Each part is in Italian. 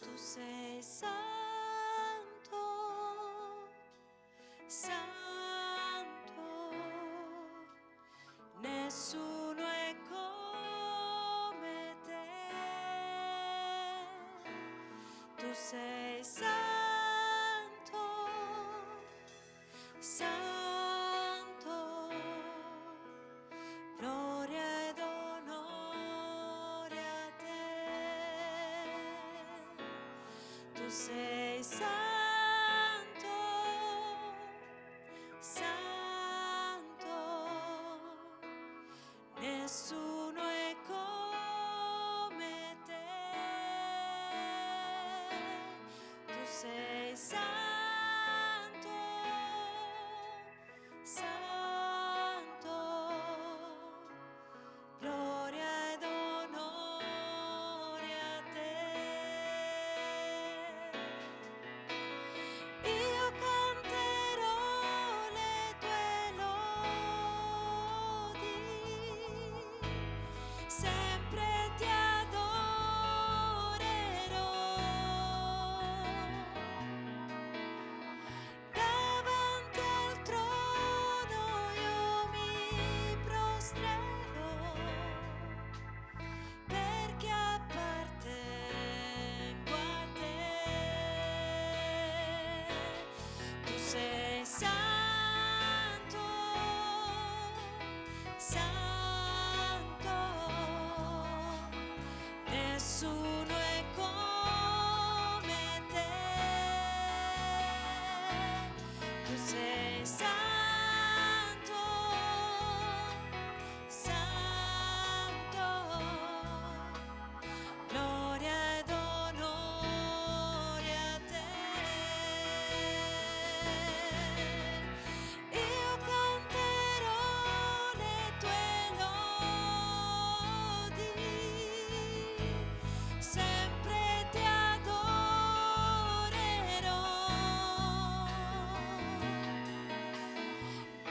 Tu sei santo, santo, nessuno è come te. Tu sei santo, santo, gloria ed onore a te. Tu sei santo, santo, nessuno è come te. Tu sei santo, santo, gloria ed onore a te. Io canterò le tue lodi, sempre ti adorerò. Davanti al trono io mi prostrerò, perché appartengo a te. Tu sei santo, santo, nessuno è come te. Tu sei santo, santo, gloria ed onore a te. Io canterò le tue lodi, sempre ti adorerò.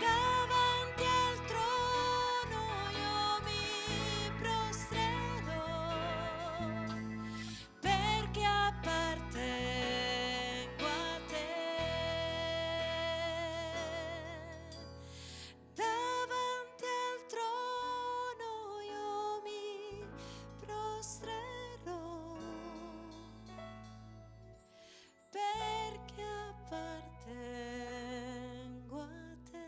Davanti al trono io mi prostrerò, perché appartengo a te. Davanti al trono io mi prostrerò, perché appartengo a te.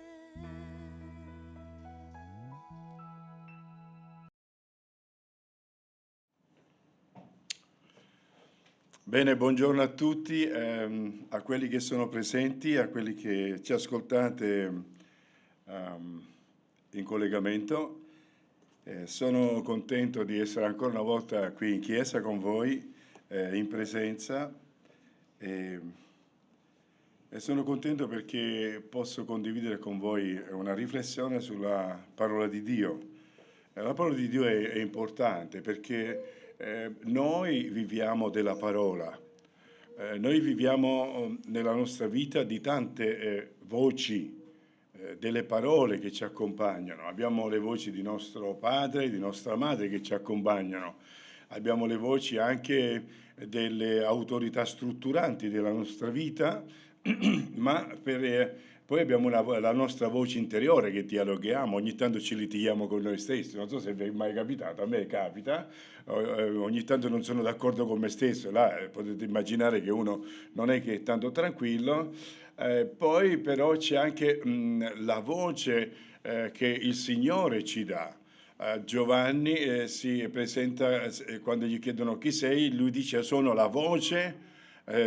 Bene, buongiorno a tutti, a quelli che sono presenti, a quelli che ci ascoltate in collegamento. Sono contento di essere ancora una volta qui in chiesa con voi, in presenza, e sono contento perché posso condividere con voi una riflessione sulla parola di Dio. La parola di Dio è importante perché noi viviamo della parola. Noi viviamo nella nostra vita di tante voci, delle parole che ci accompagnano. Abbiamo le voci di nostro padre, di nostra madre che ci accompagnano. Abbiamo le voci anche delle autorità strutturanti della nostra vita, ma poi abbiamo la nostra voce interiore che dialoghiamo, ogni tanto ci litighiamo con noi stessi, non so se vi è mai capitato, a me capita, ogni tanto non sono d'accordo con me stesso, là potete immaginare che uno non è che è tanto tranquillo. Poi però c'è anche la voce che il Signore ci dà. Giovanni si presenta, quando gli chiedono chi sei, lui dice sono la voce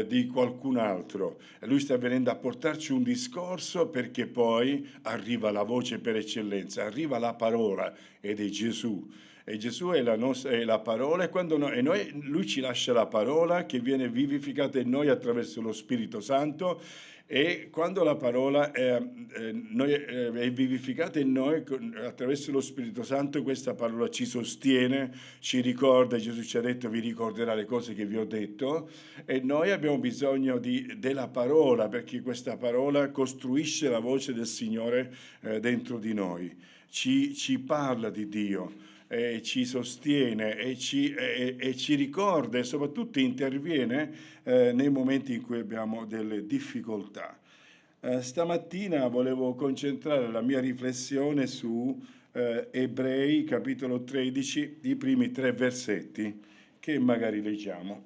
di qualcun altro. Lui sta venendo a portarci un discorso perché poi arriva la voce per eccellenza, arriva la parola ed è Gesù. E Gesù è la parola e lui ci lascia la parola che viene vivificata in noi attraverso lo Spirito Santo. E quando la parola è vivificata in noi attraverso lo Spirito Santo, questa parola ci sostiene, ci ricorda, Gesù ci ha detto vi ricorderà le cose che vi ho detto, e noi abbiamo bisogno della parola perché questa parola costruisce la voce del Signore dentro di noi, ci parla di Dio. ci sostiene e ci ricorda e soprattutto interviene nei momenti in cui abbiamo delle difficoltà. Stamattina volevo concentrare la mia riflessione su Ebrei, capitolo 13, i primi 3 versetti, che magari leggiamo.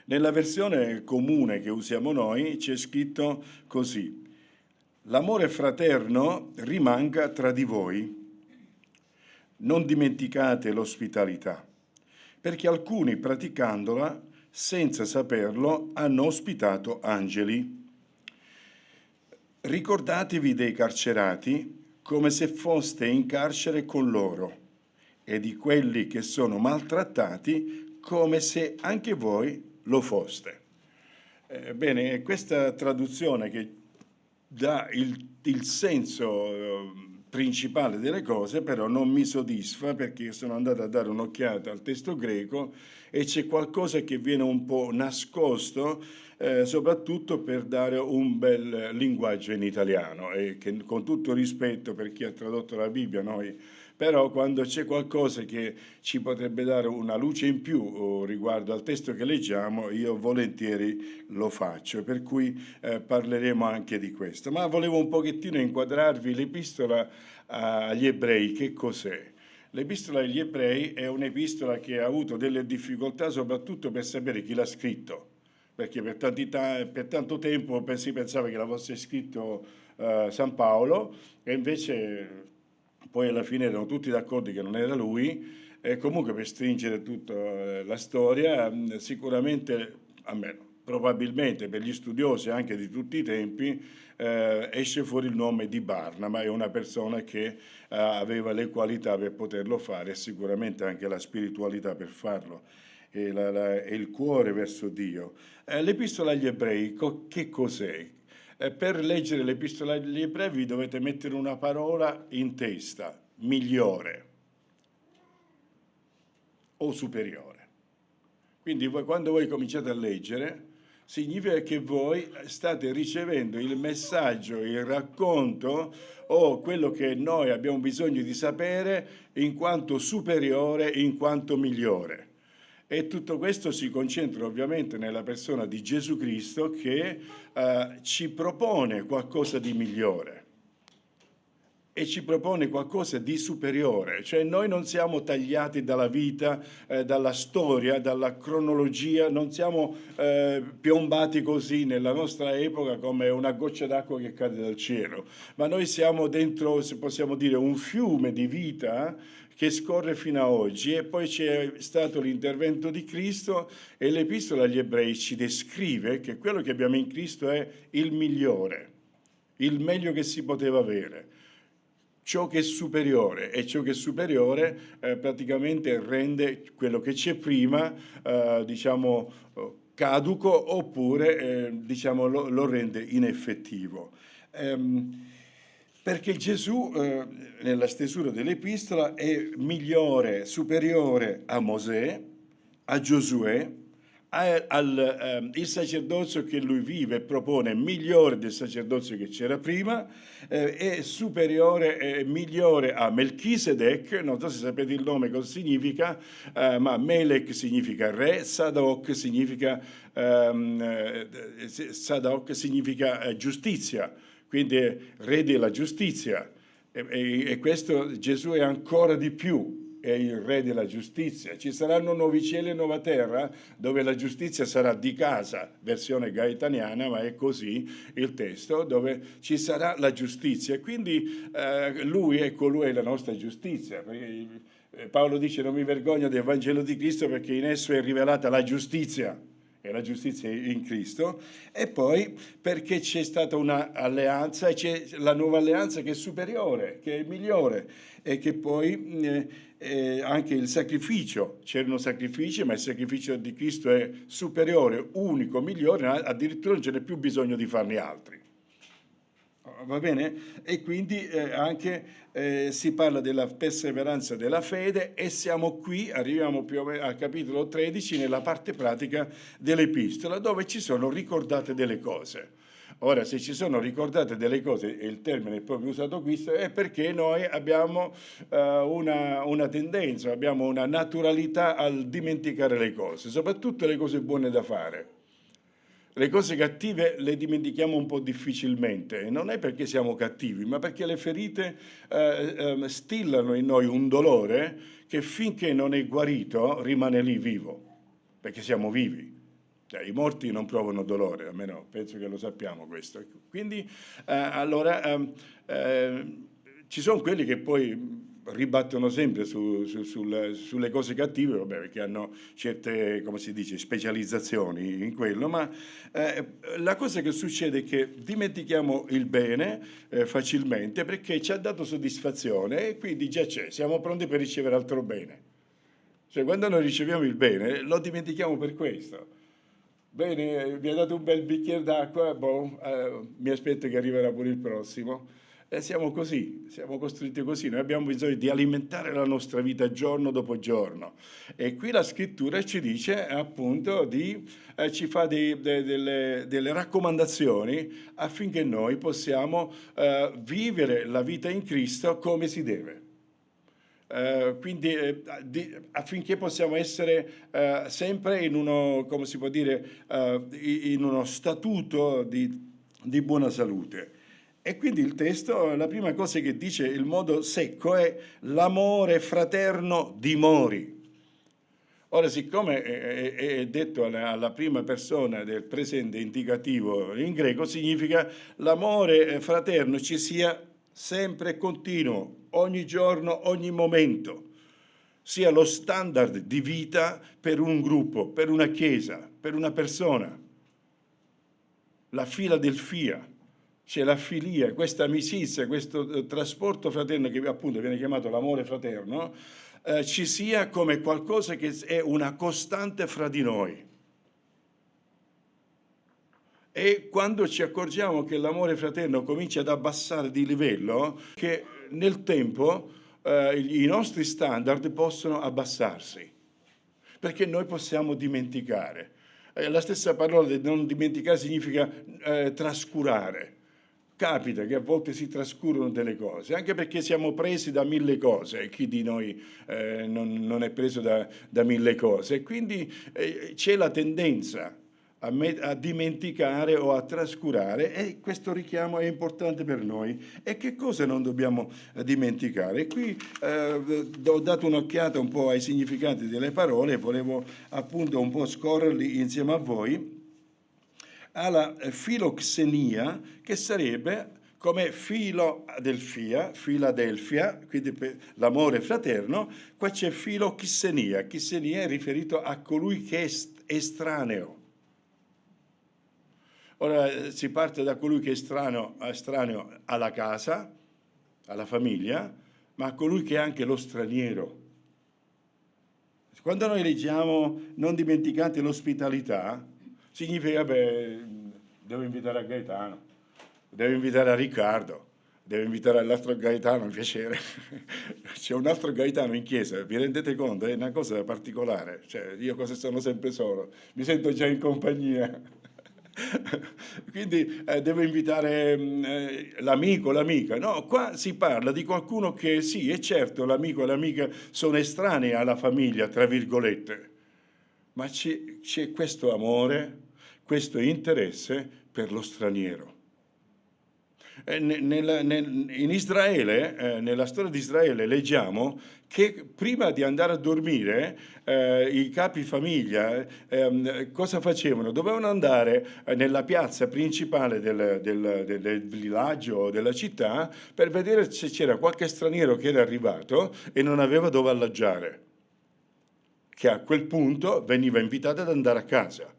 Nella versione comune che usiamo noi c'è scritto così: l'amore fraterno rimanga tra di voi, non dimenticate l'ospitalità, perché alcuni praticandola, senza saperlo, hanno ospitato angeli. Ricordatevi dei carcerati come se foste in carcere con loro e di quelli che sono maltrattati come se anche voi lo foste. Bene, questa traduzione che dà il senso principale delle cose, però non mi soddisfa, perché sono andato a dare un'occhiata al testo greco e c'è qualcosa che viene un po' nascosto, soprattutto per dare un bel linguaggio in italiano, e che, con tutto rispetto per chi ha tradotto la Bibbia, noi, però quando c'è qualcosa che ci potrebbe dare una luce in più riguardo al testo che leggiamo, io volentieri lo faccio, per cui parleremo anche di questo. Ma volevo un pochettino inquadrarvi l'epistola agli ebrei. Che cos'è? L'epistola agli ebrei è un'epistola che ha avuto delle difficoltà soprattutto per sapere chi l'ha scritto, perché per tanto tempo si pensava che l'avesse scritto San Paolo, e invece poi alla fine erano tutti d'accordo che non era lui. E comunque, per stringere tutta la storia, sicuramente, almeno probabilmente per gli studiosi anche di tutti i tempi, esce fuori il nome di Barnaba. È una persona che aveva le qualità per poterlo fare e sicuramente anche la spiritualità per farlo e il cuore verso Dio. L'epistola agli ebrei, che cos'è? Per leggere l'epistola agli ebrei vi dovete mettere una parola in testa: migliore o superiore. Quindi quando voi cominciate a leggere, significa che voi state ricevendo il messaggio, il racconto o quello che noi abbiamo bisogno di sapere in quanto superiore, in quanto migliore. E tutto questo si concentra ovviamente nella persona di Gesù Cristo, che ci propone qualcosa di migliore e ci propone qualcosa di superiore. Cioè noi non siamo tagliati dalla vita, dalla storia, dalla cronologia, non siamo piombati così nella nostra epoca come una goccia d'acqua che cade dal cielo, ma noi siamo dentro, se possiamo dire, un fiume di vita che scorre fino a oggi. E poi c'è stato l'intervento di Cristo, e l'epistola agli ebrei ci descrive che quello che abbiamo in Cristo è il migliore, il meglio che si poteva avere, ciò che è superiore, e ciò che è superiore praticamente rende quello che c'è prima diciamo caduco, oppure diciamo lo rende ineffettivo. Perché Gesù, nella stesura dell'epistola, è migliore, superiore a Mosè, a Giosuè, il sacerdozio che lui vive e propone, migliore del sacerdozio che c'era prima, è superiore, migliore a Melchisedec. Non so se sapete il nome cosa significa, ma Melech significa re, Sadoc significa giustizia. Quindi è re della giustizia, e questo Gesù è ancora di più, è il re della giustizia. Ci saranno nuovi cieli e nuova terra dove la giustizia sarà di casa, versione gaetaniana, ma è così il testo, dove ci sarà la giustizia. Quindi lui è colui, è la nostra giustizia. Paolo dice: non mi vergogno del Vangelo di Cristo, perché in esso è rivelata la giustizia, e la giustizia in Cristo. E poi perché c'è stata un'alleanza, e c'è la nuova alleanza che è superiore, che è migliore, e che poi anche il sacrificio, c'erano sacrifici, ma il sacrificio di Cristo è superiore, unico, migliore, addirittura non ce n'è più bisogno di farne altri. Va bene? E quindi anche si parla della perseveranza della fede, e siamo qui, arriviamo più o meno al capitolo 13, nella parte pratica dell'epistola, dove ci sono ricordate delle cose. Ora, se ci sono ricordate delle cose, e il termine è proprio usato qui, è perché noi abbiamo una tendenza, abbiamo una naturalità al dimenticare le cose, soprattutto le cose buone da fare. Le cose cattive le dimentichiamo un po' difficilmente, e non è perché siamo cattivi, ma perché le ferite stillano in noi un dolore che finché non è guarito rimane lì vivo, perché siamo vivi. I morti non provano dolore, almeno penso che lo sappiamo questo. Quindi ci sono quelli che poi ribattono sempre sulle cose cattive, vabbè, perché hanno certe, come si dice, specializzazioni in quello, ma la cosa che succede è che dimentichiamo il bene facilmente perché ci ha dato soddisfazione e quindi già c'è, siamo pronti per ricevere altro bene. Cioè, quando noi riceviamo il bene, lo dimentichiamo per questo. Bene, mi ha dato un bel bicchiere d'acqua, mi aspetto che arriverà pure il prossimo. E siamo così, siamo costruiti così, noi abbiamo bisogno di alimentare la nostra vita giorno dopo giorno. E qui la scrittura ci dice appunto ci fa delle raccomandazioni affinché noi possiamo vivere la vita in Cristo come si deve. Quindi affinché possiamo essere sempre in uno, come si può dire, in uno statuto di buona salute. E quindi il testo, la prima cosa che dice il modo secco è l'amore fraterno dimori. Ora, siccome è detto alla prima persona del presente indicativo in greco, significa l'amore fraterno ci sia sempre e continuo, ogni giorno, ogni momento, sia lo standard di vita per un gruppo, per una chiesa, per una persona. La Filadelfia, c'è la filia, questa amicizia, questo trasporto fraterno che appunto viene chiamato l'amore fraterno, ci sia come qualcosa che è una costante fra di noi. E quando ci accorgiamo che l'amore fraterno comincia ad abbassare di livello, che nel tempo i nostri standard possono abbassarsi, perché noi possiamo dimenticare. La stessa parola di non dimenticare significa trascurare. Capita che a volte si trascurano delle cose, anche perché siamo presi da mille cose, e chi di noi non è preso da mille cose, e quindi c'è la tendenza a dimenticare o a trascurare, e questo richiamo è importante per noi. E che cosa non dobbiamo dimenticare? E qui ho dato un'occhiata un po' ai significati delle parole, volevo appunto un po' scorrerli insieme a voi. Alla filoxenia, che sarebbe come Filadelfia, quindi per l'amore fraterno, qua c'è filoxenia. Xenia è riferito a colui che è estraneo. Ora si parte da colui che è estraneo alla casa, alla famiglia, ma a colui che è anche lo straniero. Quando noi leggiamo non dimenticate l'ospitalità, significa, devo invitare a Gaetano, devo invitare a Riccardo, devo invitare all'altro Gaetano, un piacere. C'è un altro Gaetano in chiesa, vi rendete conto? È una cosa particolare, cioè io cosa sono sempre solo, mi sento già in compagnia. Quindi devo invitare l'amico, l'amica. No, qua si parla di qualcuno che sì, è certo, l'amico e l'amica sono estranei alla famiglia, tra virgolette, ma c'è questo amore, questo interesse per lo straniero. In Israele, nella storia di Israele, leggiamo che prima di andare a dormire i capi famiglia cosa facevano? Dovevano andare nella piazza principale del villaggio o della città per vedere se c'era qualche straniero che era arrivato e non aveva dove alloggiare, che a quel punto veniva invitato ad andare a casa.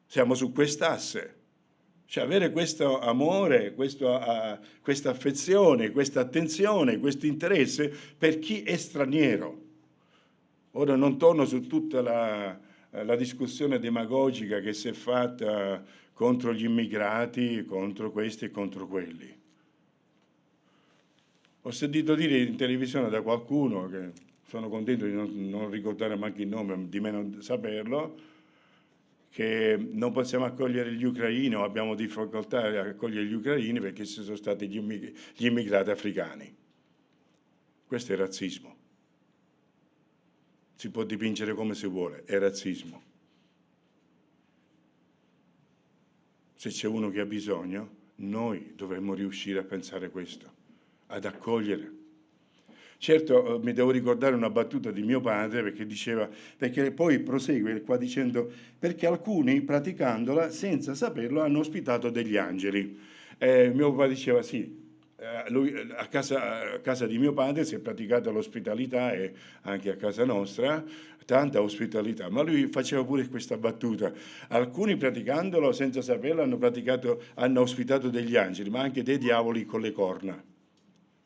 Siamo su quest'asse. Cioè avere questo amore, questa affezione, questa attenzione, questo interesse per chi è straniero. Ora non torno su tutta la discussione demagogica che si è fatta contro gli immigrati, contro questi e contro quelli. Ho sentito dire in televisione da qualcuno, che sono contento di non ricordare manco il nome, di me non saperlo, che non possiamo accogliere gli ucraini o abbiamo difficoltà a accogliere gli ucraini perché ci sono stati gli immigrati africani. Questo è razzismo. Si può dipingere come si vuole, è razzismo. Se c'è uno che ha bisogno, noi dovremmo riuscire a pensare questo, ad accogliere. Certo, mi devo ricordare una battuta di mio padre perché diceva, perché poi prosegue qua dicendo, perché alcuni praticandola senza saperlo hanno ospitato degli angeli. Mio papà diceva sì, lui, a casa di mio padre si è praticata l'ospitalità e anche a casa nostra, tanta ospitalità, ma lui faceva pure questa battuta, alcuni praticandolo senza saperlo hanno ospitato degli angeli, ma anche dei diavoli con le corna.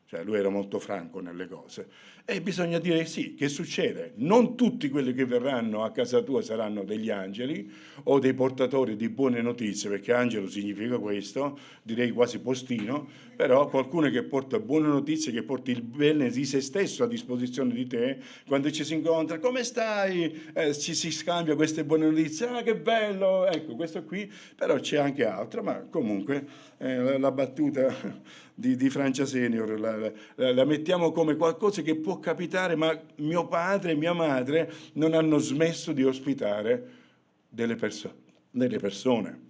Cioè lui era molto franco nelle cose. E bisogna dire sì, che succede? Non tutti quelli che verranno a casa tua saranno degli angeli o dei portatori di buone notizie, perché angelo significa questo, direi quasi postino, però qualcuno che porta buone notizie, che porta il bene di se stesso a disposizione di te, quando ci si incontra, come stai? Ci si scambia queste buone notizie, ah che bello, ecco questo qui, però c'è anche altro, ma comunque la battuta di Francia Senior la mettiamo come qualcosa che può capitare, ma mio padre e mia madre non hanno smesso di ospitare delle persone.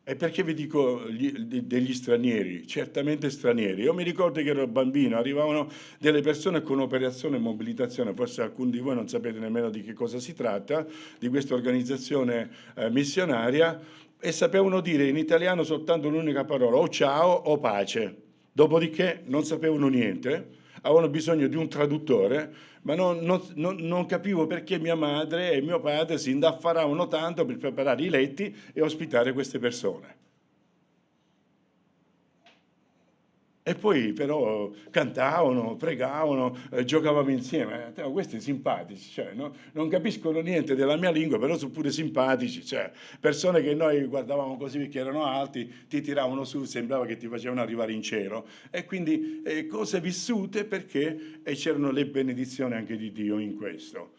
E perché vi dico degli stranieri? Certamente stranieri. Io mi ricordo che ero bambino, arrivavano delle persone con operazione e mobilitazione, forse alcuni di voi non sapete nemmeno di che cosa si tratta, di questa organizzazione missionaria, e sapevano dire in italiano soltanto l'unica parola, o ciao o pace. Dopodiché non sapevano niente, avevano bisogno di un traduttore, ma non capivo perché mia madre e mio padre si indaffaravano tanto per preparare i letti e ospitare queste persone. E poi però cantavano, pregavano, giocavamo insieme. Questi simpatici, cioè, no? Non capiscono niente della mia lingua, però sono pure simpatici. Cioè, persone che noi guardavamo così perché erano alti, ti tiravano su, sembrava che ti facevano arrivare in cielo. E quindi cose vissute perché c'erano le benedizioni anche di Dio in questo,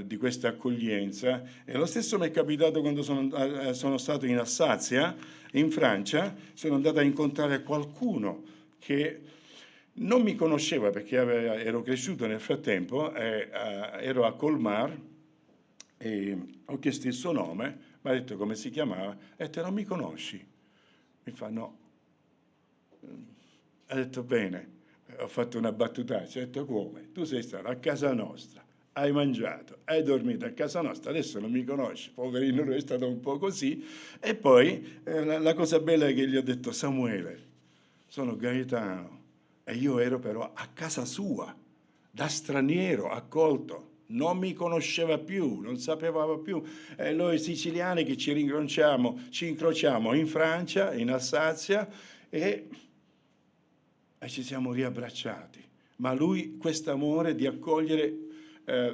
di questa accoglienza. E lo stesso mi è capitato quando sono stato in Alsazia, in Francia, sono andato a incontrare qualcuno che non mi conosceva perché ero cresciuto nel frattempo, ero a Colmar e ho chiesto il suo nome, mi ha detto come si chiamava, ho detto non mi conosci? Mi fa no. Ha detto bene, ho fatto una battutaccia, ho detto come? Tu sei stato a casa nostra, hai mangiato, hai dormito a casa nostra, adesso non mi conosci, poverino, lui è stato un po' così. E poi la cosa bella è che gli ho detto Samuele, sono Gaetano, e io ero però a casa sua, da straniero, accolto, non mi conosceva più, non sapeva più. E noi siciliani che ci incrociamo in Francia, in Alsazia, e ci siamo riabbracciati. Ma lui, quest'amore di accogliere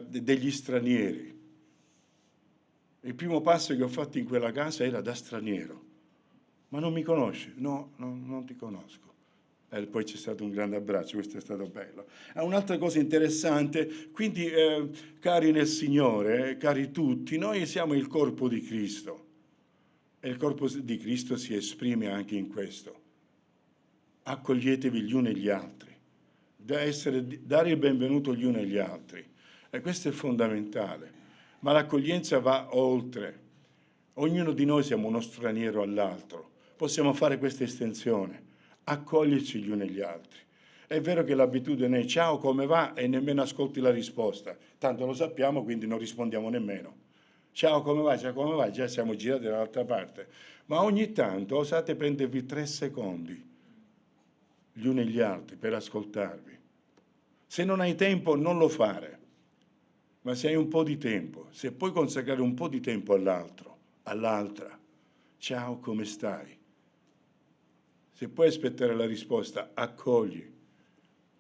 degli stranieri. Il primo passo che ho fatto in quella casa era da straniero. Ma non mi conosci? No, non ti conosco. E poi c'è stato un grande abbraccio, questo è stato bello. Un'altra cosa interessante, quindi cari nel Signore, cari tutti, noi siamo il corpo di Cristo e il corpo di Cristo si esprime anche in questo. Accoglietevi gli uni e gli altri, dare il benvenuto gli uni agli altri. E questo è fondamentale, ma l'accoglienza va oltre. Ognuno di noi siamo uno straniero all'altro. Possiamo fare questa estensione, accoglierci gli uni e gli altri. È vero che l'abitudine è ciao, come va? E nemmeno ascolti la risposta. Tanto lo sappiamo, quindi non rispondiamo nemmeno. Ciao, come va? Ciao, come va? Già siamo girati dall'altra parte. Ma ogni tanto osate prendervi 3 secondi, gli uni e gli altri, per ascoltarvi. Se non hai tempo, non lo fare. Ma se hai un po' di tempo, se puoi consacrare un po' di tempo all'altro, all'altra, ciao, come stai? Se puoi aspettare la risposta, accogli,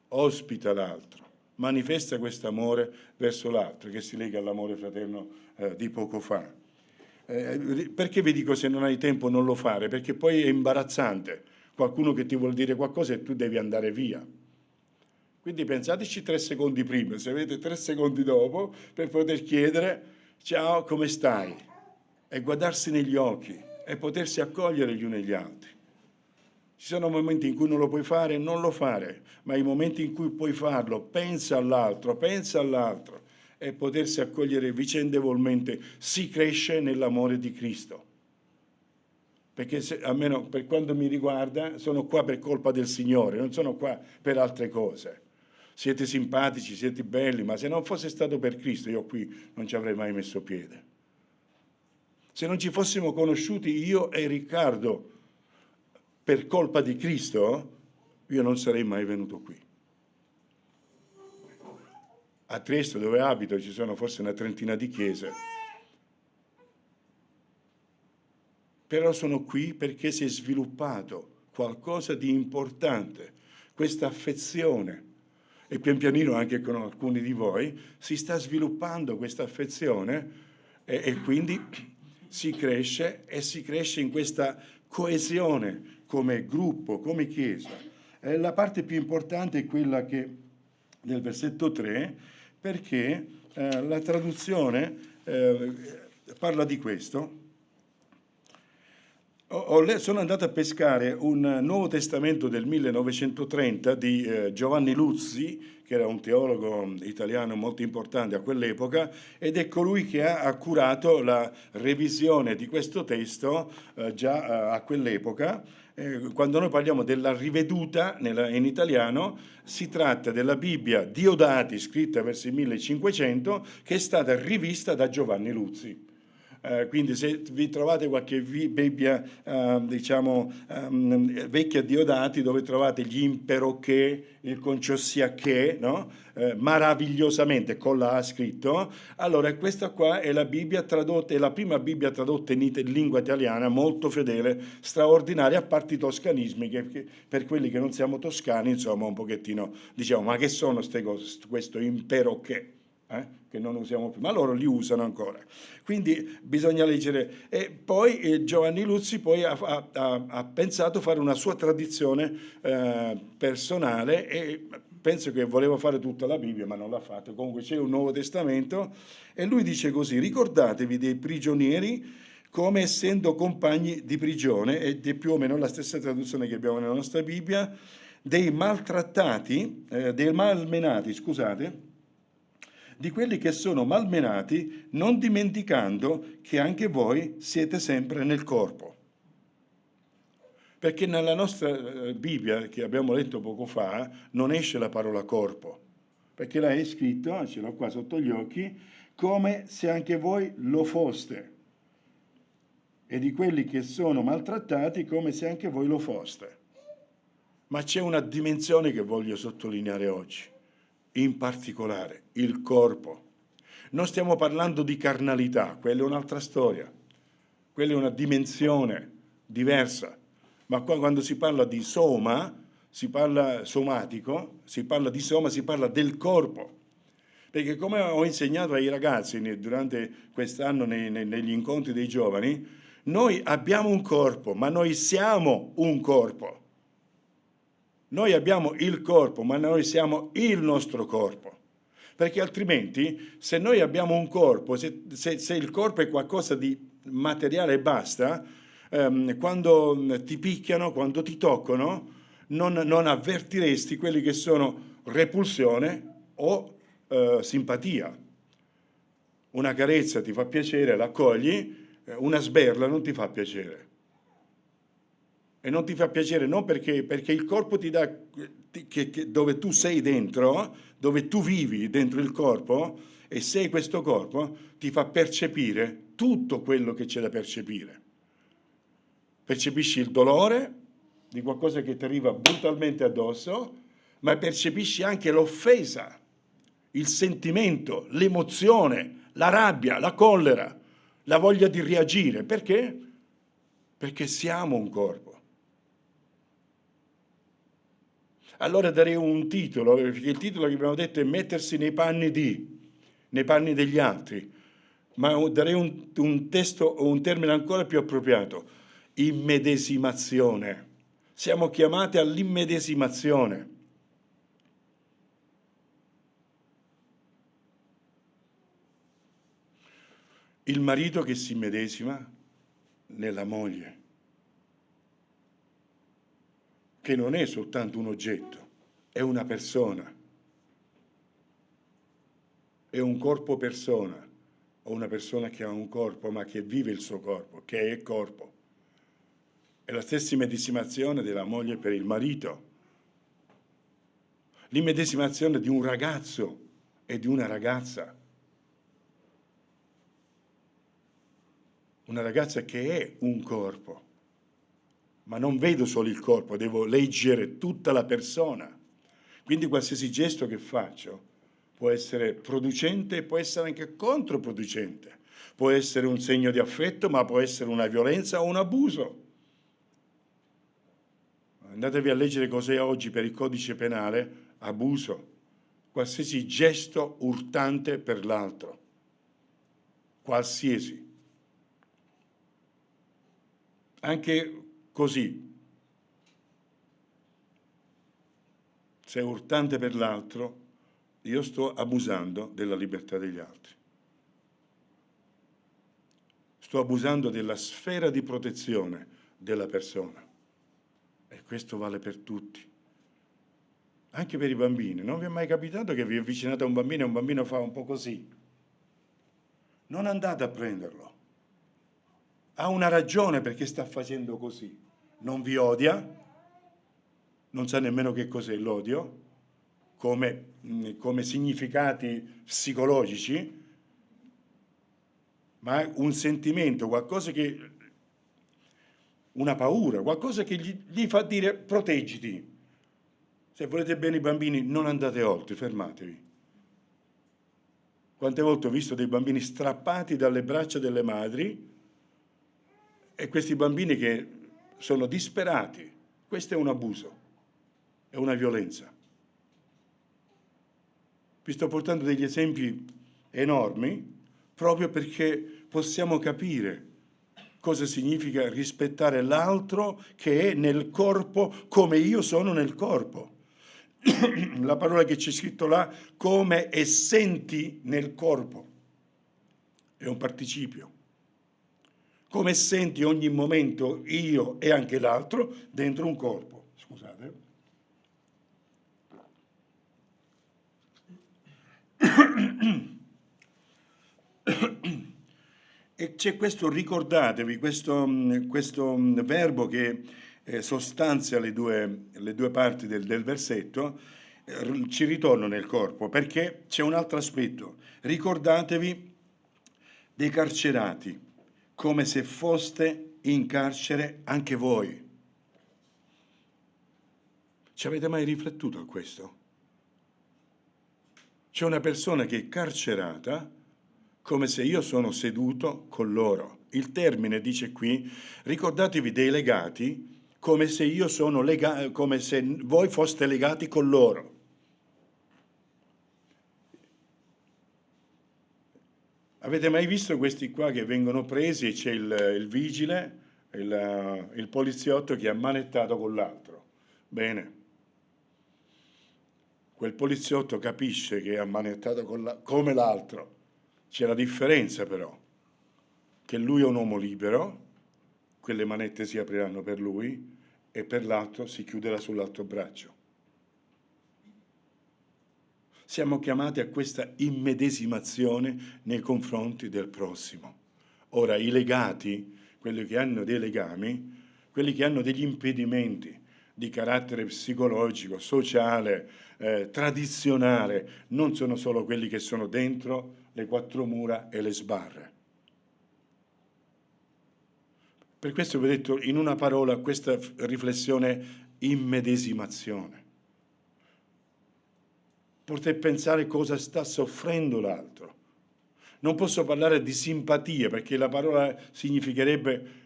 ospita l'altro, manifesta questo amore verso l'altro, che si lega all'amore fraterno di poco fa. Perché vi dico se non hai tempo non lo fare? Perché poi è imbarazzante, qualcuno che ti vuol dire qualcosa e tu devi andare via. Quindi pensateci 3 secondi prima, se avete 3 secondi dopo, per poter chiedere, ciao, come stai? è guardarsi negli occhi, è potersi accogliere gli uni negli altri. Ci sono momenti in cui non lo puoi fare, non lo fare, ma i momenti in cui puoi farlo, pensa all'altro e potersi accogliere vicendevolmente, si cresce nell'amore di Cristo. Perché almeno per quanto mi riguarda, sono qua per colpa del Signore, non sono qua per altre cose. Siete simpatici, siete belli, ma se non fosse stato per Cristo io qui non ci avrei mai messo piede. Se non ci fossimo conosciuti io e Riccardo, per colpa di Cristo, io non sarei mai venuto qui. A Trieste, dove abito, ci sono forse una trentina di chiese. Però sono qui perché si è sviluppato qualcosa di importante, questa affezione. E pian pianino anche con alcuni di voi si sta sviluppando questa affezione e quindi si cresce in questa coesione come gruppo, come Chiesa. La parte più importante è quella che del versetto 3, perché la traduzione parla di questo. Sono andato a pescare un Nuovo Testamento del 1930 di Giovanni Luzzi, che era un teologo italiano molto importante a quell'epoca, ed è colui che ha curato la revisione di questo testo già a quell'epoca. Quando noi parliamo della riveduta in italiano, si tratta della Bibbia Diodati, scritta verso il 1500, che è stata rivista da Giovanni Luzzi. Quindi se vi trovate qualche Bibbia vecchia Diodati, dove trovate gli imperoché, il conciosia che, no? Maravigliosamente con la A scritto, allora questa qua è la Bibbia tradotta, è la prima Bibbia tradotta in lingua italiana, molto fedele, straordinaria, a parte i toscanismi, che per quelli che non siamo toscani, insomma, un pochettino diciamo, ma che sono queste cose, questo imperoché? Che non usiamo più, ma loro li usano ancora. Quindi bisogna leggere. E poi Giovanni Luzzi poi ha pensato fare una sua tradizione personale e penso che voleva fare tutta la Bibbia, ma non l'ha fatto. Comunque c'è un Nuovo Testamento e lui dice così: ricordatevi dei prigionieri come essendo compagni di prigione, ed è più o meno la stessa traduzione che abbiamo nella nostra Bibbia, dei maltrattati, dei malmenati, scusate, di quelli che sono malmenati, non dimenticando che anche voi siete sempre nel corpo. Perché nella nostra Bibbia, che abbiamo letto poco fa, non esce la parola corpo, perché là è scritto, ce l'ho qua sotto gli occhi, come se anche voi lo foste, e di quelli che sono maltrattati come se anche voi lo foste. Ma c'è una dimensione che voglio sottolineare oggi. In particolare il corpo. Non stiamo parlando di carnalità, quella è un'altra storia, quella è una dimensione diversa, ma qua quando si parla di soma, si parla somatico, si parla di soma, si parla del corpo, perché come ho insegnato ai ragazzi durante quest'anno negli incontri dei giovani, noi abbiamo un corpo, ma noi siamo un corpo. Noi abbiamo il corpo, ma noi siamo il nostro corpo. Perché altrimenti, se noi abbiamo un corpo, se il corpo è qualcosa di materiale e basta, quando ti picchiano, quando ti toccano, non avvertiresti quelli che sono repulsione o simpatia. Una carezza ti fa piacere, l'accogli, una sberla non ti fa piacere. E non ti fa piacere non perché il corpo ti dà, dove tu sei dentro, dove tu vivi dentro il corpo e sei questo corpo, ti fa percepire tutto quello che c'è da percepire. Percepisci il dolore di qualcosa che ti arriva brutalmente addosso, ma percepisci anche l'offesa, il sentimento, l'emozione, la rabbia, la collera, la voglia di reagire. Perché? Perché siamo un corpo. Allora darei un titolo, perché il titolo che abbiamo detto è mettersi nei panni degli altri, ma darei un testo o un termine ancora più appropriato, immedesimazione. Siamo chiamati all'immedesimazione. il marito che si immedesima nella moglie, che non è soltanto un oggetto, è una persona, è un corpo persona, o una persona che ha un corpo ma che vive il suo corpo, che è corpo. È la stessa immedesimazione della moglie per il marito, l'immedesimazione di un ragazzo e di una ragazza che è un corpo, ma non vedo solo il corpo, devo leggere tutta la persona. Quindi qualsiasi gesto che faccio può essere producente e può essere anche controproducente. Può essere un segno di affetto, ma può essere una violenza o un abuso. Andatevi a leggere cos'è oggi per il codice penale, abuso. Qualsiasi gesto urtante per l'altro. Qualsiasi. Anche così. Se è urtante per l'altro, io sto abusando della libertà degli altri. Sto abusando della sfera di protezione della persona. E questo vale per tutti. Anche per i bambini. Non vi è mai capitato che vi avvicinate a un bambino e un bambino fa un po' così? Non andate a prenderlo. Ha una ragione perché sta facendo così. Non vi odia, non sa nemmeno che cos'è l'odio, come significati psicologici, ma un sentimento, qualcosa che, una paura, qualcosa che gli fa dire proteggiti. Se volete bene i bambini non andate oltre, fermatevi. Quante volte ho visto dei bambini strappati dalle braccia delle madri e questi bambini che sono disperati. Questo è un abuso, è una violenza. Vi sto portando degli esempi enormi proprio perché possiamo capire cosa significa rispettare l'altro che è nel corpo come io sono nel corpo. La parola che c'è scritto là, come e senti nel corpo, è un participio. Come senti ogni momento io e anche l'altro dentro un corpo. Scusate. E c'è questo, ricordatevi, questo verbo che sostanzia le due parti del versetto, ci ritorno nel corpo, perché c'è un altro aspetto. Ricordatevi dei carcerati, come se foste in carcere anche voi. Ci avete mai riflettuto a questo? C'è una persona che è carcerata come se io sono seduto con loro. Il termine dice qui, ricordatevi dei legati come se io sono come se voi foste legati con loro. Avete mai visto questi qua che vengono presi e c'è il vigile, il poliziotto che è ammanettato con l'altro? Bene. Quel poliziotto capisce che è ammanettato come l'altro. C'è la differenza però, che lui è un uomo libero, quelle manette si apriranno per lui e per l'altro si chiuderà sull'altro braccio. Siamo chiamati a questa immedesimazione nei confronti del prossimo. Ora, i legati, quelli che hanno dei legami, quelli che hanno degli impedimenti di carattere psicologico, sociale, tradizionale, non sono solo quelli che sono dentro le quattro mura e le sbarre. Per questo vi ho detto in una parola questa riflessione immedesimazione. Potete pensare cosa sta soffrendo l'altro. Non posso parlare di simpatia perché la parola significherebbe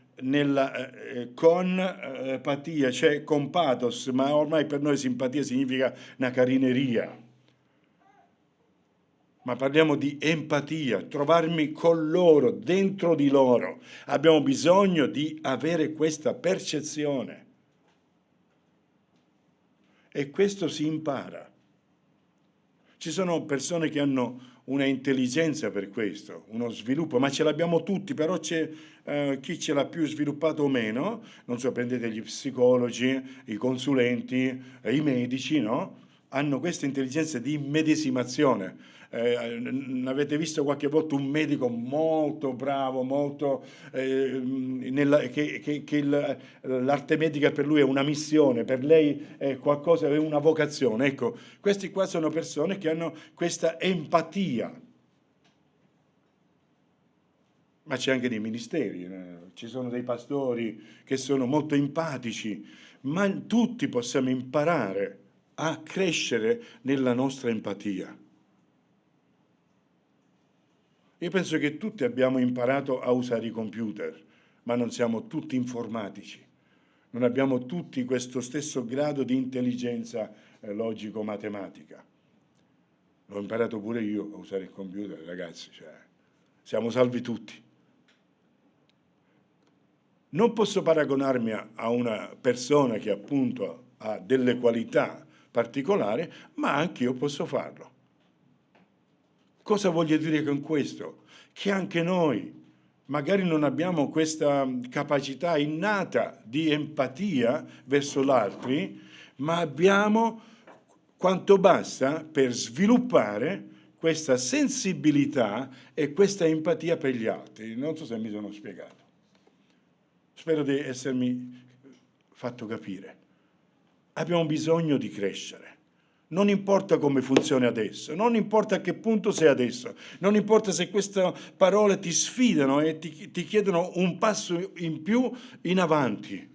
con patia, cioè con pathos, ma ormai per noi simpatia significa una carineria. Ma parliamo di empatia, trovarmi con loro, dentro di loro. Abbiamo bisogno di avere questa percezione. E questo si impara. Ci sono persone che hanno una intelligenza per questo, uno sviluppo, ma ce l'abbiamo tutti, però c'è chi ce l'ha più sviluppato o meno. Non so, prendete gli psicologi, i consulenti, i medici, no? Hanno questa intelligenza di immedesimazione. Avete visto qualche volta un medico molto bravo, molto, che l'arte medica per lui è una missione, per lei è qualcosa, è una vocazione. Ecco, questi qua sono persone che hanno questa empatia. Ma c'è anche dei ministeri, ci sono dei pastori che sono molto empatici, ma tutti possiamo imparare a crescere nella nostra empatia. Io penso che tutti abbiamo imparato a usare i computer, ma non siamo tutti informatici. Non abbiamo tutti questo stesso grado di intelligenza logico-matematica. L'ho imparato pure io a usare il computer, ragazzi, cioè, siamo salvi tutti. Non posso paragonarmi a una persona che appunto ha delle qualità particolari, ma anche io posso farlo. Cosa voglio dire con questo? Che anche noi magari non abbiamo questa capacità innata di empatia verso l'altro, ma abbiamo quanto basta per sviluppare questa sensibilità e questa empatia per gli altri. Non so se mi sono spiegato. Spero di essermi fatto capire. Abbiamo bisogno di crescere. Non importa come funziona adesso, non importa a che punto sei adesso, non importa se queste parole ti sfidano e ti chiedono un passo in più in avanti.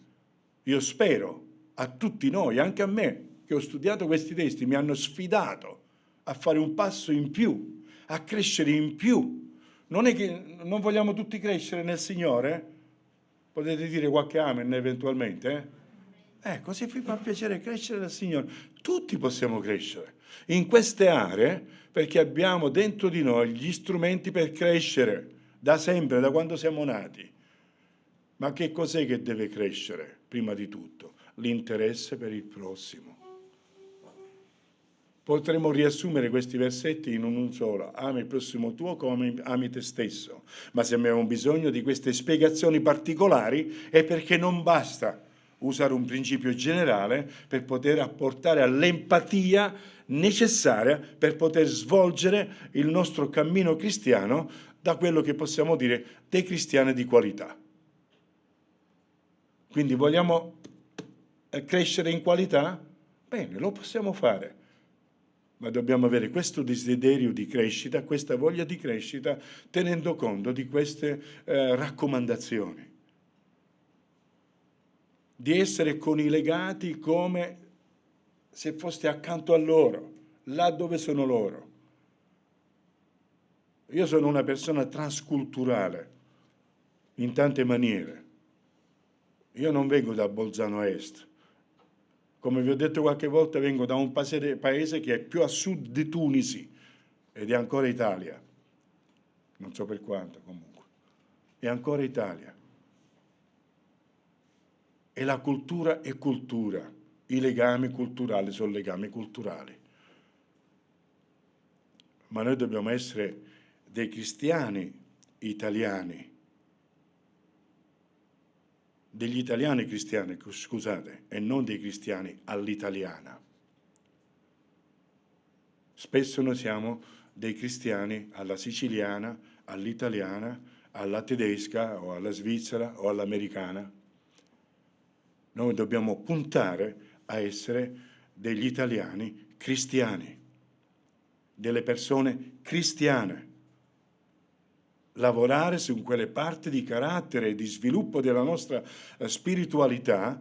Io spero a tutti noi, anche a me, che ho studiato questi testi, mi hanno sfidato a fare un passo in più, a crescere in più. Non è che non vogliamo tutti crescere nel Signore? Potete dire qualche amen eventualmente? Così vi fa piacere crescere nel Signore. Tutti possiamo crescere in queste aree perché abbiamo dentro di noi gli strumenti per crescere da sempre, da quando siamo nati. Ma che cos'è che deve crescere prima di tutto? L'interesse per il prossimo. Potremmo riassumere questi versetti in un solo: ami il prossimo tuo come ami te stesso. Ma se abbiamo bisogno di queste spiegazioni particolari è perché non basta usare un principio generale per poter apportare all'empatia necessaria per poter svolgere il nostro cammino cristiano da quello che possiamo dire dei cristiani di qualità. Quindi vogliamo crescere in qualità? Bene, lo possiamo fare. Ma dobbiamo avere questo desiderio di crescita, questa voglia di crescita, tenendo conto di queste raccomandazioni. Di essere con i legati come se foste accanto a loro, là dove sono loro. Io sono una persona transculturale, in tante maniere. Io non vengo da Bolzano Est. Come vi ho detto qualche volta, vengo da un paese che è più a sud di Tunisi ed è ancora Italia. Non so per quanto, comunque. È ancora Italia. E la cultura è cultura. I legami culturali sono legami culturali. Ma noi dobbiamo essere dei cristiani italiani. Degli italiani cristiani, scusate, e non dei cristiani all'italiana. Spesso noi siamo dei cristiani alla siciliana, all'italiana, alla tedesca o alla svizzera o all'americana. Noi dobbiamo puntare a essere degli italiani cristiani, delle persone cristiane. Lavorare su quelle parti di carattere e di sviluppo della nostra spiritualità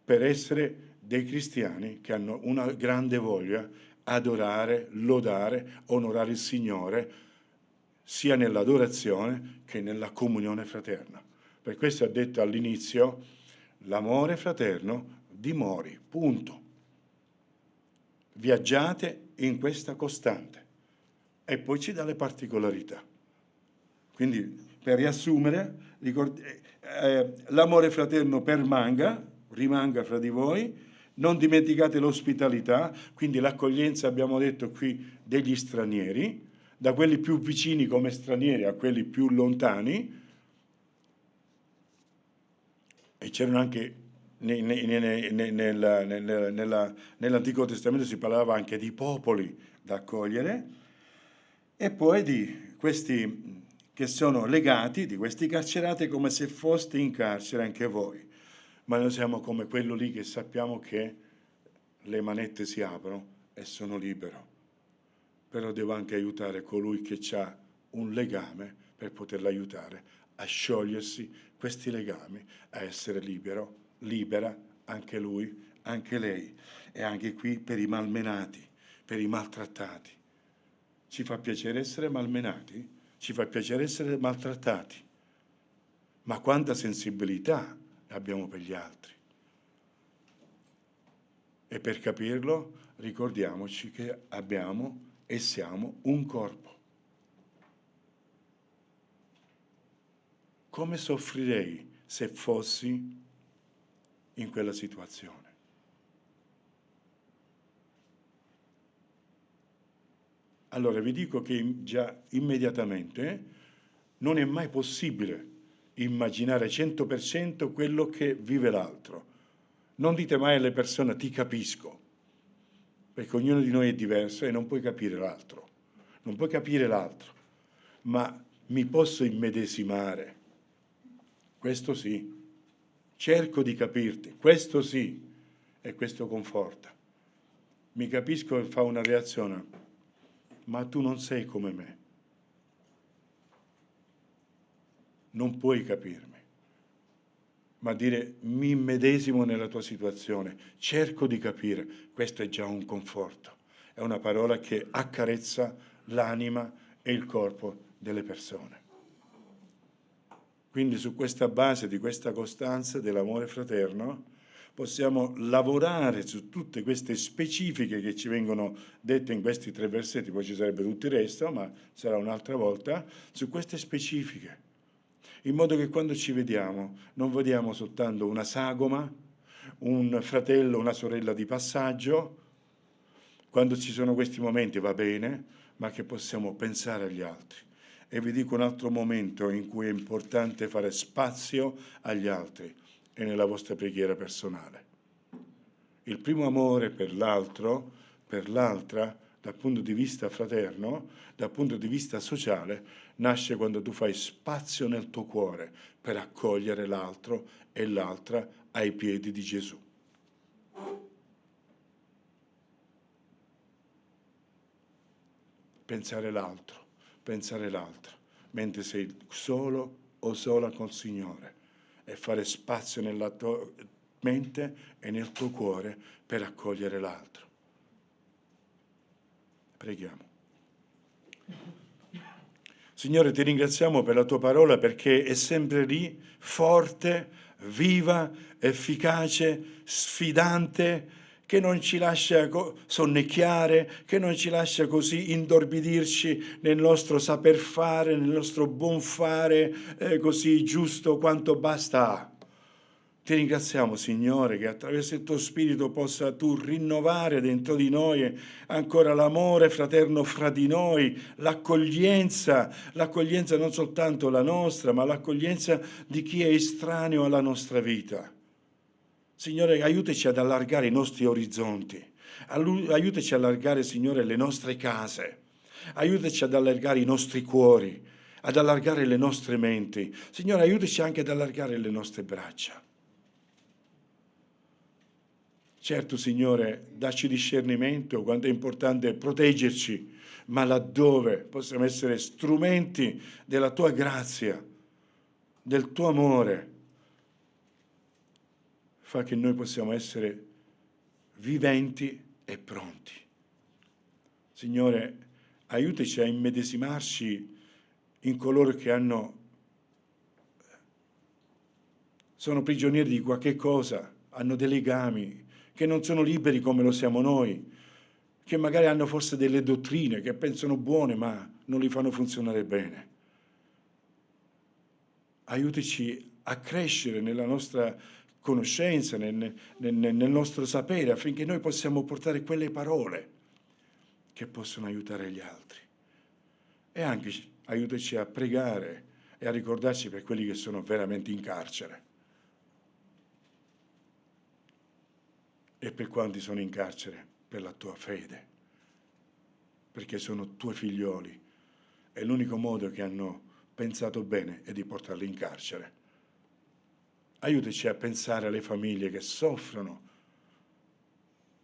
per essere dei cristiani che hanno una grande voglia adorare, lodare, onorare il Signore sia nell'adorazione che nella comunione fraterna. Per questo ha detto all'inizio: l'amore fraterno dimori, punto. Viaggiate in questa costante. E poi ci dà le particolarità. Quindi, per riassumere, l'amore fraterno rimanga fra di voi, Non dimenticate l'ospitalità, quindi l'accoglienza, abbiamo detto qui, degli stranieri, da quelli più vicini come stranieri a quelli più lontani, e c'erano anche nell'Antico Testamento si parlava anche di popoli da accogliere, e poi di questi che sono legati, di questi carcerati, come se foste in carcere anche voi. Ma noi siamo come quello lì che sappiamo che le manette si aprono e sono libero. Però devo anche aiutare colui che ha un legame per poterlo aiutare a sciogliersi questi legami, a essere libero, libera anche lui, anche lei. E anche qui per i malmenati, per i maltrattati. Ci fa piacere essere malmenati? Ci fa piacere essere maltrattati? Ma quanta sensibilità abbiamo per gli altri. E per capirlo ricordiamoci che abbiamo e siamo un corpo. Come soffrirei se fossi in quella situazione? Allora vi dico che già immediatamente non è mai possibile immaginare 100% quello che vive l'altro. Non dite mai alle persone ti capisco, perché ognuno di noi è diverso e non puoi capire l'altro. Non puoi capire l'altro, ma mi posso immedesimare. Questo sì, cerco di capirti, questo sì, e questo conforta. Mi capisco e fa una reazione, ma tu non sei come me. Non puoi capirmi, ma dire mi immedesimo nella tua situazione, cerco di capire, questo è già un conforto, è una parola che accarezza l'anima e il corpo delle persone. Quindi su questa base di questa costanza dell'amore fraterno possiamo lavorare su tutte queste specifiche che ci vengono dette in questi 3 versetti, poi ci sarebbe tutto il resto, ma sarà un'altra volta, su queste specifiche. In modo che quando ci vediamo non vediamo soltanto una sagoma, un fratello, una sorella di passaggio, quando ci sono questi momenti va bene, ma che possiamo pensare agli altri. E vi dico un altro momento in cui è importante fare spazio agli altri, è nella vostra preghiera personale. Il primo amore per l'altro, per l'altra, dal punto di vista fraterno, dal punto di vista sociale, nasce quando tu fai spazio nel tuo cuore per accogliere l'altro e l'altra ai piedi di Gesù. Pensare l'altro, mentre sei solo o sola col Signore, e fare spazio nella tua mente e nel tuo cuore per accogliere l'altro. Preghiamo. Signore, ti ringraziamo per la tua parola perché è sempre lì, forte, viva, efficace, sfidante, che non ci lascia sonnecchiare, che non ci lascia così indorbidirci nel nostro saper fare, nel nostro buon fare, così giusto quanto basta. Ti ringraziamo, Signore, che attraverso il tuo Spirito possa tu rinnovare dentro di noi ancora l'amore fraterno fra di noi, l'accoglienza non soltanto la nostra, ma l'accoglienza di chi è estraneo alla nostra vita. Signore, aiutaci ad allargare i nostri orizzonti, aiutaci ad allargare, Signore, le nostre case, aiutaci ad allargare i nostri cuori, ad allargare le nostre menti. Signore, aiutaci anche ad allargare le nostre braccia. Certo, Signore, dacci discernimento quando è importante proteggerci, ma laddove possiamo essere strumenti della tua grazia, del tuo amore, fa che noi possiamo essere viventi e pronti. Signore, aiutaci a immedesimarci in coloro che sono prigionieri di qualche cosa, hanno dei legami, che non sono liberi come lo siamo noi, che magari hanno forse delle dottrine che pensano buone ma non li fanno funzionare bene. Aiutaci a crescere nella nostra conoscenza, nel nostro sapere, affinché noi possiamo portare quelle parole che possono aiutare gli altri. E anche aiutaci a pregare e a ricordarci per quelli che sono veramente in carcere. E per quanti sono in carcere per la tua fede, perché sono tuoi figlioli. E l'unico modo che hanno pensato bene è di portarli in carcere. Aiutaci a pensare alle famiglie che soffrono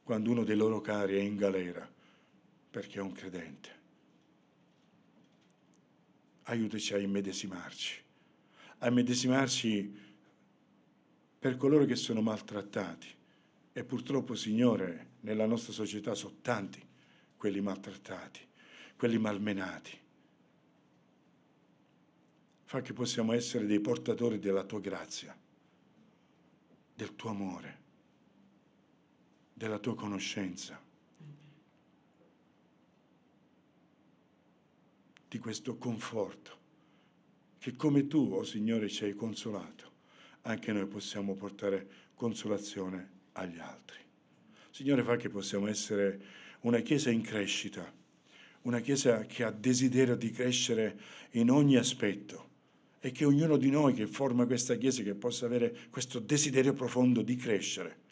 quando uno dei loro cari è in galera perché è un credente. Aiutaci a immedesimarci per coloro che sono maltrattati. E purtroppo, Signore, nella nostra società sono tanti quelli maltrattati, quelli malmenati. Fa che possiamo essere dei portatori della tua grazia, del tuo amore, della tua conoscenza, di questo conforto, che come tu, oh Signore, ci hai consolato, anche noi possiamo portare consolazione agli altri. Signore, fa che possiamo essere una Chiesa in crescita, una Chiesa che ha desiderio di crescere in ogni aspetto, e che ognuno di noi che forma questa Chiesa che possa avere questo desiderio profondo di crescere,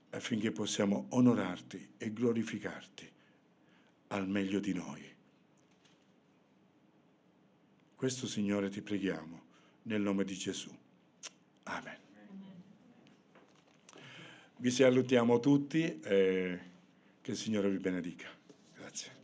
affinché possiamo onorarti e glorificarti al meglio di noi. Questo, Signore, ti preghiamo nel nome di Gesù. Amen. Vi salutiamo tutti e che il Signore vi benedica. Grazie.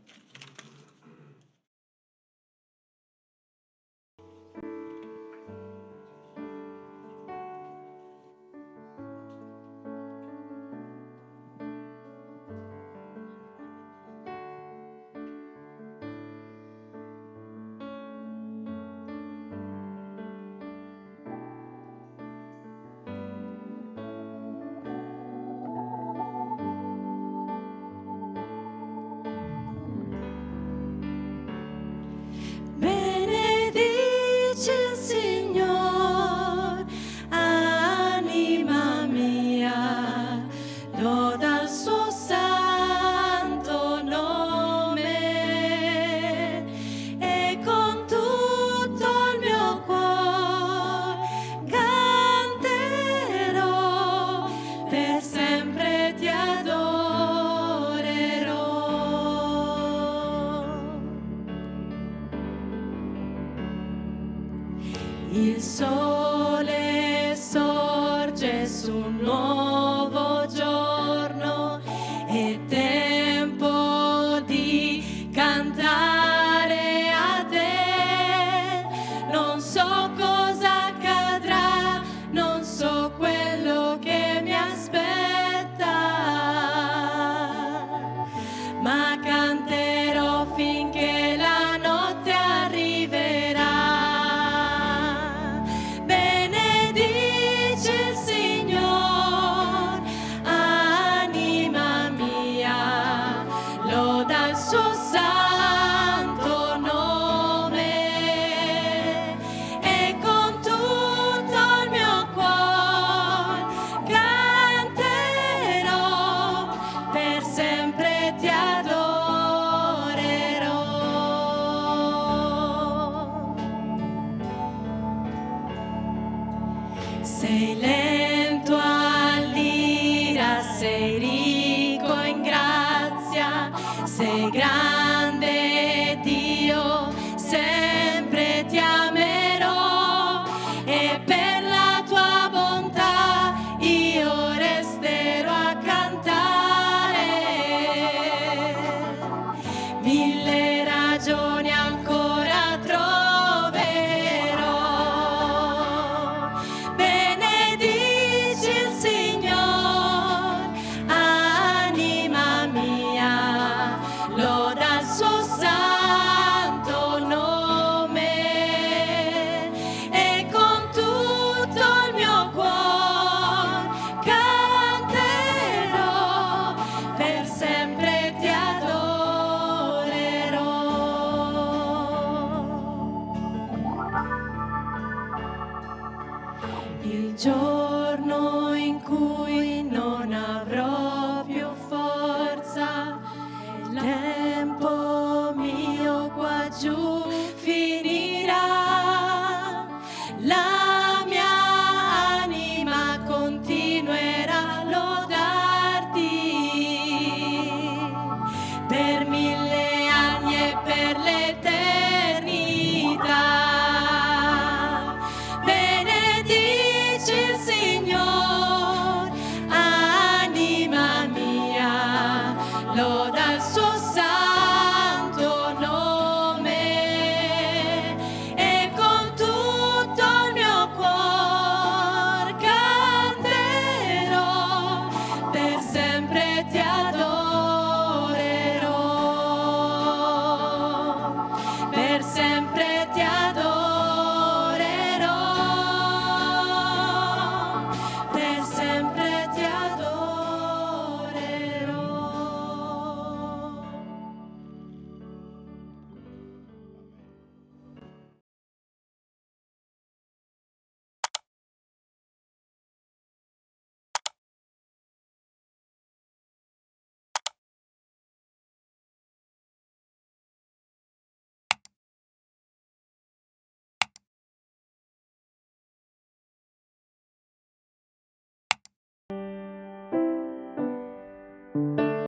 Benedice il Signor, anima mia, loda il suo santo nome, e con tutto il mio cuore canterò, per sempre ti adorerò. Il sole sorge su un nuovo giorno, è tempo di cantare a te. Non so cosa accadrà, non so quello che mi aspetta, ma canterò finché la notte arriverà. Benedice il Signor, anima mia, loda il suo santo nome, e con tutto il mio cuore canterò, per sempre ti adorerò. Sei lento all'ira, sei ricco in grazia, sei grande